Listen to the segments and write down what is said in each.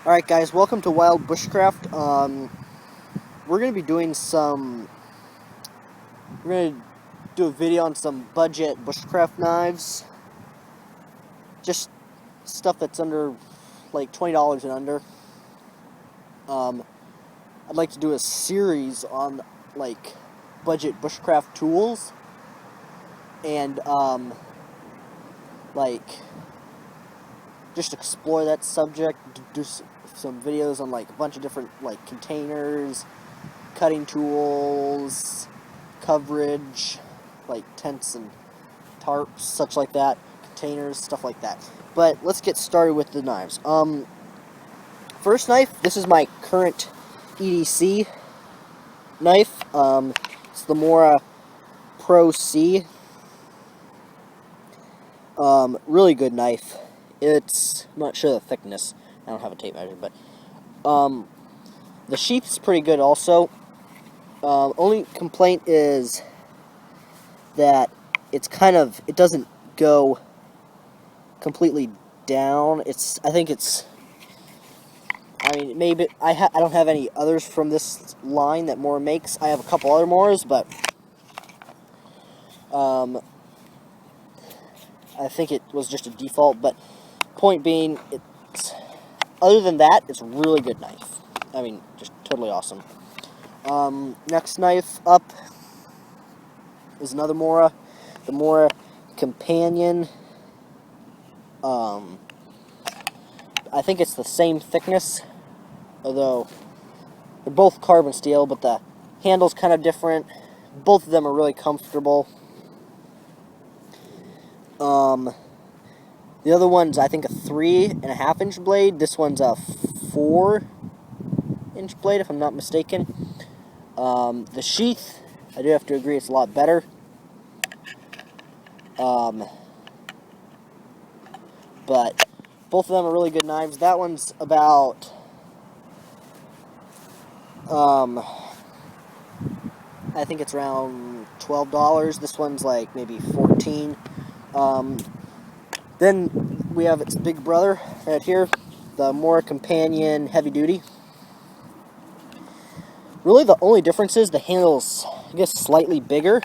Alright guys, welcome to Wild Bushcraft. We're going to be doing we're going to do a video on some budget bushcraft knives. Just stuff that's under like $20 and under. I'd like to do a series on like budget bushcraft tools and like just explore that subject, do some videos on like a bunch of different like containers, cutting tools, coverage, like tents and tarps, such like that, containers, stuff like that. But let's get started with the knives. First knife, this is my current EDC knife. It's the Morakniv Pro C. Really good knife. I'm not sure the thickness. I don't have a tape measure, but the sheath's pretty good also. Only complaint is that it doesn't go completely down. Maybe I don't have any others from this line that Mora makes. I have a couple other Moras, but I think it was just a default. But point being, other than that, it's a really good knife. Just totally awesome. Next knife up is another Mora, the Morakniv Companion. I think it's the same thickness, although they're both carbon steel, but the handle's kind of different. Both of them are really comfortable. The other one's, I think, a 3.5-inch blade. This one's a 4-inch blade, if I'm not mistaken. The sheath, I do have to agree, it's a lot better. But both of them are really good knives. That one's about I think it's around $12. This one's like maybe $14. Then we have its big brother right here, the Morakniv Companion Heavy Duty. Really, the only difference is the handle's, I guess, slightly bigger,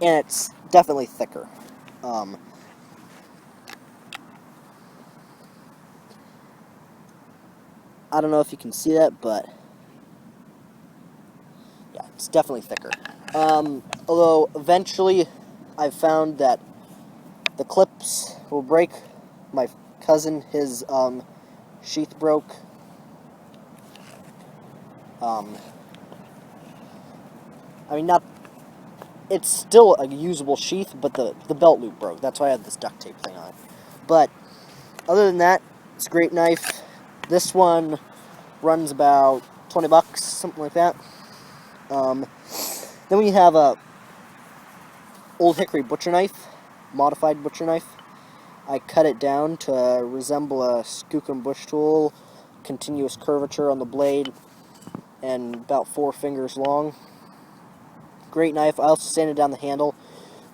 and it's definitely thicker. I don't know if you can see that, but yeah, it's definitely thicker. Although eventually I've found that the clips will break. My cousin, his sheath broke. It's still a usable sheath, but the belt loop broke. That's why I had this duct tape thing on. But other than that, it's a great knife. This one runs about $20, something like that. Then we have a old Hickory Butcher knife, modified butcher knife. I cut it down to resemble a skookum bush tool, continuous curvature on the blade, and about 4 fingers long. Great knife. I also sanded down the handle.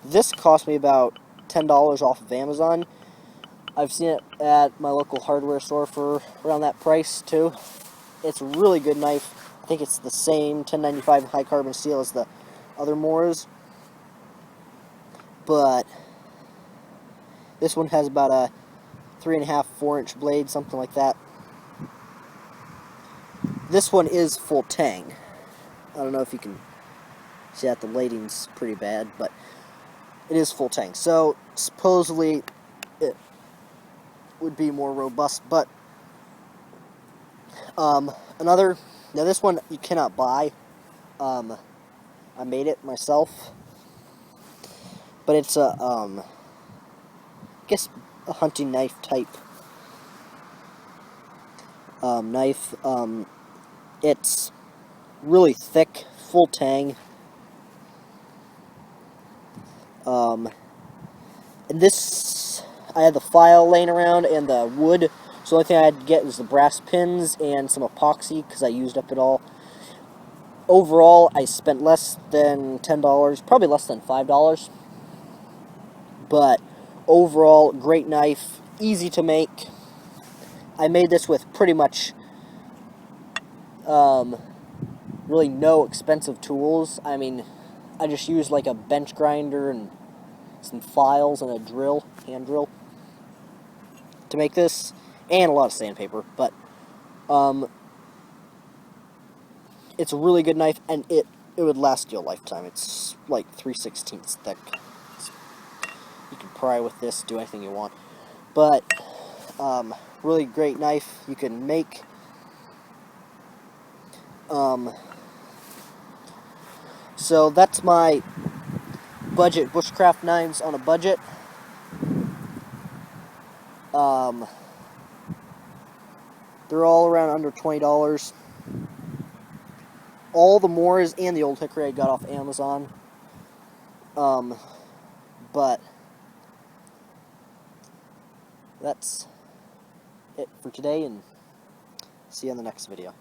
This cost me about $10 off of Amazon. I've seen it at my local hardware store for around that price too. It's a really good knife. I think it's the same 1095 high carbon steel as the other Moras, but this one has about a 3.5, 4-inch blade, something like that. This one is full tang. I don't know if you can see that, the lighting's pretty bad, but it is full tang. So supposedly it would be more robust, but now this one you cannot buy. I made it myself, but it's I guess a hunting knife type knife. It's really thick, full tang. And this, I had the file laying around and the wood, so the only thing I had to get was the brass pins and some epoxy, because I used up it all. Overall, I spent less than $10, probably less than $5. But overall, great knife, easy to make, I made this with pretty much really no expensive tools. I mean, I just used like a bench grinder and some files and a drill, hand drill, to make this, and a lot of sandpaper. But it's a really good knife, and it would last you a lifetime. It's like 3/16 thick. You can pry with this, do anything you want. But really great knife. You can make so that's my budget bushcraft knives on a budget. They're all around under $20. All the Moors and the Old Hickory I got off Amazon. But that's it for today, and see you on the next video.